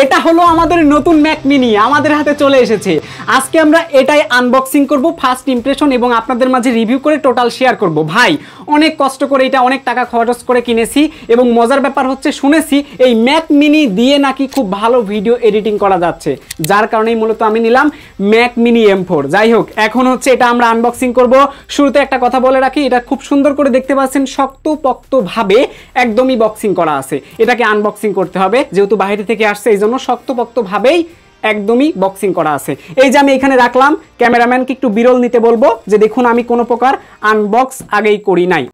এটা হলো আমাদের নতুন ম্যাক মিনি, আমাদের হাতে চলে এসেছে। আজকে আমরা এটাই আনবক্সিং করব, ফার্স্ট ইমপ্রেশন, এবং আপনাদের মাঝে রিভিউ করে টোটাল শেয়ার করব। ভাই অনেক কষ্ট করে এটা অনেক টাকা খরচ করে কিনেছি, এবং মজার ব্যাপার হচ্ছে শুনেছি এই ম্যাক মিনি দিয়ে নাকি খুব ভালো ভিডিও এডিটিং করা যাচ্ছে, যার কারণেই মূলত আমি নিলাম ম্যাক মিনি M4। যাই হোক, এখন হচ্ছে এটা আমরা আনবক্সিং করব। শুরুতে একটা কথা বলে রাখি, এটা খুব সুন্দর করে দেখতে পাচ্ছেন শক্তপোক্তভাবে একদমই বক্সিং করা আছে। এটাকে আনবক্সিং করতে হবে, যেহেতু বাইরে থেকে আসছে এই জন্য শক্তপোক্তভাবেই একদমই বক্সিং করা আছে। এই যে আমি এখানে রাখলাম, ক্যামেরাম্যানকে একটু বিরল নিতে বলবো যে দেখুন আমি কোনো প্রকার আনবক্স আগেই করি নাই।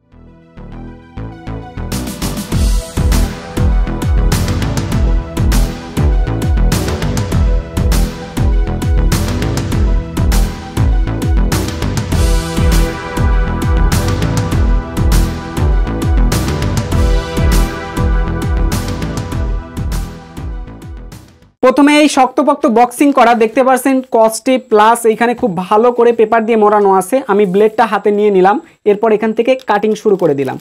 প্রথমে এই শক্তপোক্ত বক্সিং করা দেখতে পাচ্ছেন কস্টে প্লাস এইখানে খুব ভালো করে পেপার দিয়ে মোড়ানো আছে। আমি ব্লেডটা হাতে নিয়ে নিলাম, এরপর এখান থেকে কাটিং শুরু করে দিলাম।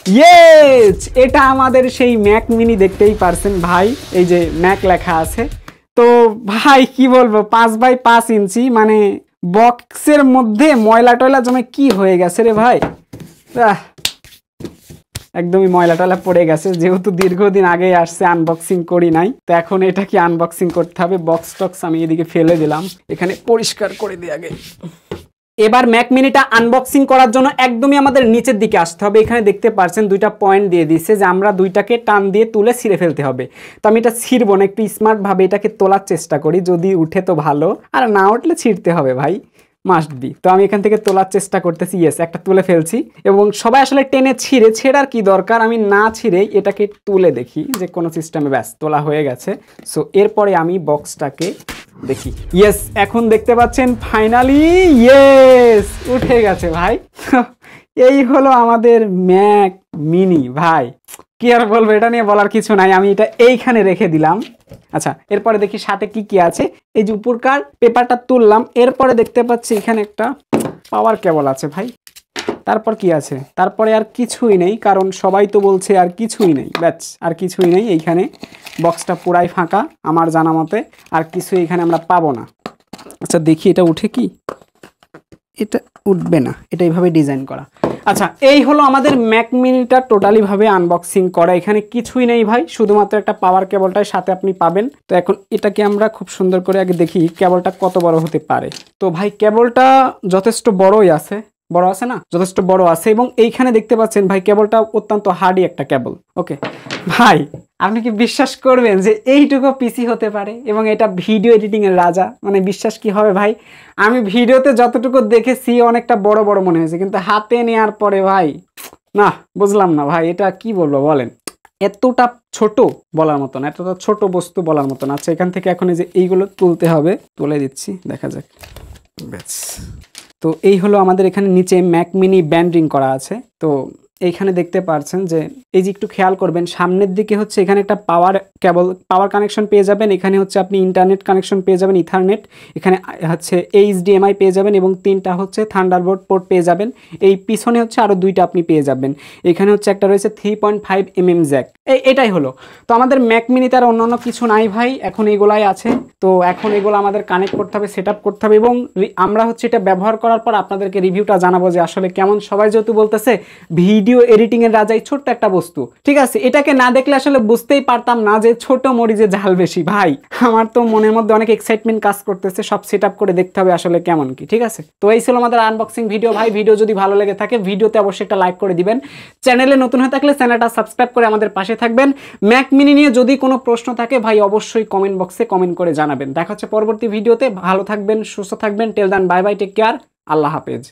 ইয়েস, এটা আমাদের সেই ম্যাক মিনি, দেখতেই পারছেন ভাই, এই যে ম্যাক লেখা আছে। তো ভাই কি বলবো, 5x5 ইঞ্চি, মানে বক্সের মধ্যে ময়লা টয়লা জমে কি হয়ে গেছে রে ভাই, একদমই ময়লা টয়লা পড়ে গেছে। যেহেতু দীর্ঘদিন আগে আসছে, আনবক্সিং করি নাই, তো এখন এটা কি আনবক্সিং করতে হবে। বক্স টক্স আমি এদিকে ফেলে দিলাম, এখানে পরিষ্কার করে দিই আগে। এবার ম্যাক মিনিটা আনবক্সিং করার জন্য একদমই আমাদের নিচের দিকে আসতে হবে। এখানে দেখতে পাচ্ছেন দুইটা পয়েন্ট দিয়ে দিচ্ছে যে আমরা দুইটাকে টান দিয়ে তুলে ছিঁড়ে ফেলতে হবে। তো আমি এটা ছিঁড়বো না, একটু স্মার্টভাবে এটাকে তোলার চেষ্টা করি, যদি উঠে তো ভালো, আর না উঠলে ছিঁড়তে হবে ভাই, মাস্ট বি। তো আমি এখান থেকে তোলার চেষ্টা করতেছি। ইয়েস, একটা তুলে ফেলছি, এবং সবাই আসলে টেনে ছেড়ার কি দরকার, আমি না ছিঁড়েই এটাকে তুলে দেখি যে কোনো সিস্টেমে, ব্যাস তোলা হয়ে গেছে। সো এরপরে আমি বক্সটাকে দেখি। ইয়েস, এখন দেখতে পাচ্ছেন ফাইনালি ইয়েস উঠে গেছে ভাই। এই হলো আমাদের ম্যাক মিনি ভাই, কি আর বলবো, এটা নিয়ে বলার কিছু নাই। আমি এটা এইখানে রেখে দিলাম। আচ্ছা, এরপরে দেখি সাথে কি কি আছে। এই যে উপরকার পেপারটা তুললাম, এরপরে দেখতে পাচ্ছি এখানে একটা পাওয়ার কেবল আছে ভাই। তারপর কি আছে, তারপরে আর কিছুই নেই, কারণ সবাই তো বলছে আর কিছুই নেই, ব্যাস আর কিছুই নেই। এইখানে বক্সটা পুরাই ফাঁকা আমার জানা মতে, আর কিছু এখানে আমরা পাবো না। আচ্ছা দেখি এটা উঠে কি, এটা উঠবে না, এটা এইভাবে ডিজাইন করা। আচ্ছা, এই হলো আমাদের ম্যাক মিনিটা টোটালি ভাবে আনবক্সিং করা। এখানে কিছুই নেই ভাই, শুধুমাত্র একটা পাওয়ার কেবলটাই সাথে আপনি পাবেন। তো এখন এটাকে আমরা খুব সুন্দর করে আগে দেখি কেবলটা কত বড় হতে পারে। তো ভাই কেবলটা যথেষ্ট বড়ই আছে, বড় আছে না, যথেষ্ট বড় আছে, এবং এইখানে দেখতে পাচ্ছেন ভাই কেবলটা অত্যন্ত হার্ডি একটা কেবল। ওকে ভাই, আপনি কি বিশ্বাস করবেন যে এইটুকু পিসি হতে পারে, এবং এটা ভিডিও এডিটিং এর রাজা, মানে বিশ্বাস কি হবে ভাই। আমি ভিডিওতে যতটুকু দেখেছি অনেকটা বড় বড় মনে হয়েছে, কিন্তু হাতে নেওয়ার পরে ভাই না, বুঝলাম না ভাই, এটা কি বলবো বলেন, এতটা ছোট বলার মতন, এতটা ছোট বস্তু বলার মতন। আচ্ছা, এখান থেকে এখন এই যে এইগুলো তুলতে হবে, তুলে দিচ্ছি, দেখা যাক। ব্যাস, তো এই হলো আমাদের এখানে নিচে ম্যাক মিনি ব্যান্ডিং করা আছে। তো এইখানে দেখতে পাচ্ছেন যে এই যে একটু খেয়াল করবেন, সামনের দিকে হচ্ছে এখানে একটা পাওয়ার কানেকশন পেয়ে যাবেন, এখানে হচ্ছে আপনি ইন্টারনেট কানেকশন পেয়ে যাবেন, ইথারনেট, এখানে হচ্ছে HDMI পেয়ে যাবেন, এবং 3টা হচ্ছে থান্ডারবোল্ট পোর্ট পেয়ে যাবেন। এই পিছনে হচ্ছে আরও 2টা আপনি পেয়ে যাবেন। এখানে হচ্ছে একটা রয়েছে 3.5mm জ্যাক। এটাই হলো। তো আমাদের ম্যাক মিনিতে আর অন্যান্য কিছু নাই ভাই, এখন এগুলাই আছে। তো এখন এগুলো আমাদের কানেক্ট করতে হবে, সেট আপ করতে হবে, এবং আমরা হচ্ছে এটা ব্যবহার করার পর আপনাদেরকে রিভিউটা জানাবো যে আসলে কেমন। সবাই যেহেতু বলতেছে ভিডিও এডিটিং এর রাজাই ছোট্ট একটা বস্তু, ঠিক আছে, এটাকে না দেখলে আসলে বুঝতেই পারতাম না যে ছোট মরিচে ঝাল বেশি। ভাই আমার তো মনের মধ্যে অনেক এক্সাইটমেন্ট কাজ করতেছে, সব সেট আপ করে দেখতে হবে আসলে কেমন কি, ঠিক আছে। তো এই ছিল আমাদের আনবক্সিং ভিডিও ভাই। ভিডিও যদি ভালো লেগে থাকে ভিডিওতে অবশ্যই একটা লাইক করে দিবেন। চ্যানেলে নতুন হয়ে থাকলে চ্যানেলটা সাবস্ক্রাইব করে আমাদের পাশে থাকবেন। ম্যাক মিনি নিয়ে যদি কোনো প্রশ্ন থাকে ভাই অবশ্যই কমেন্ট বক্সে কমেন্ট করে জানাবেন। দেখা হচ্ছে পরবর্তী ভিডিওতে। ভালো থাকবেন, সুস্থ থাকবেন। টেল দেন, বাই বাই, টেক কেয়ার, আল্লাহ হাফেজ।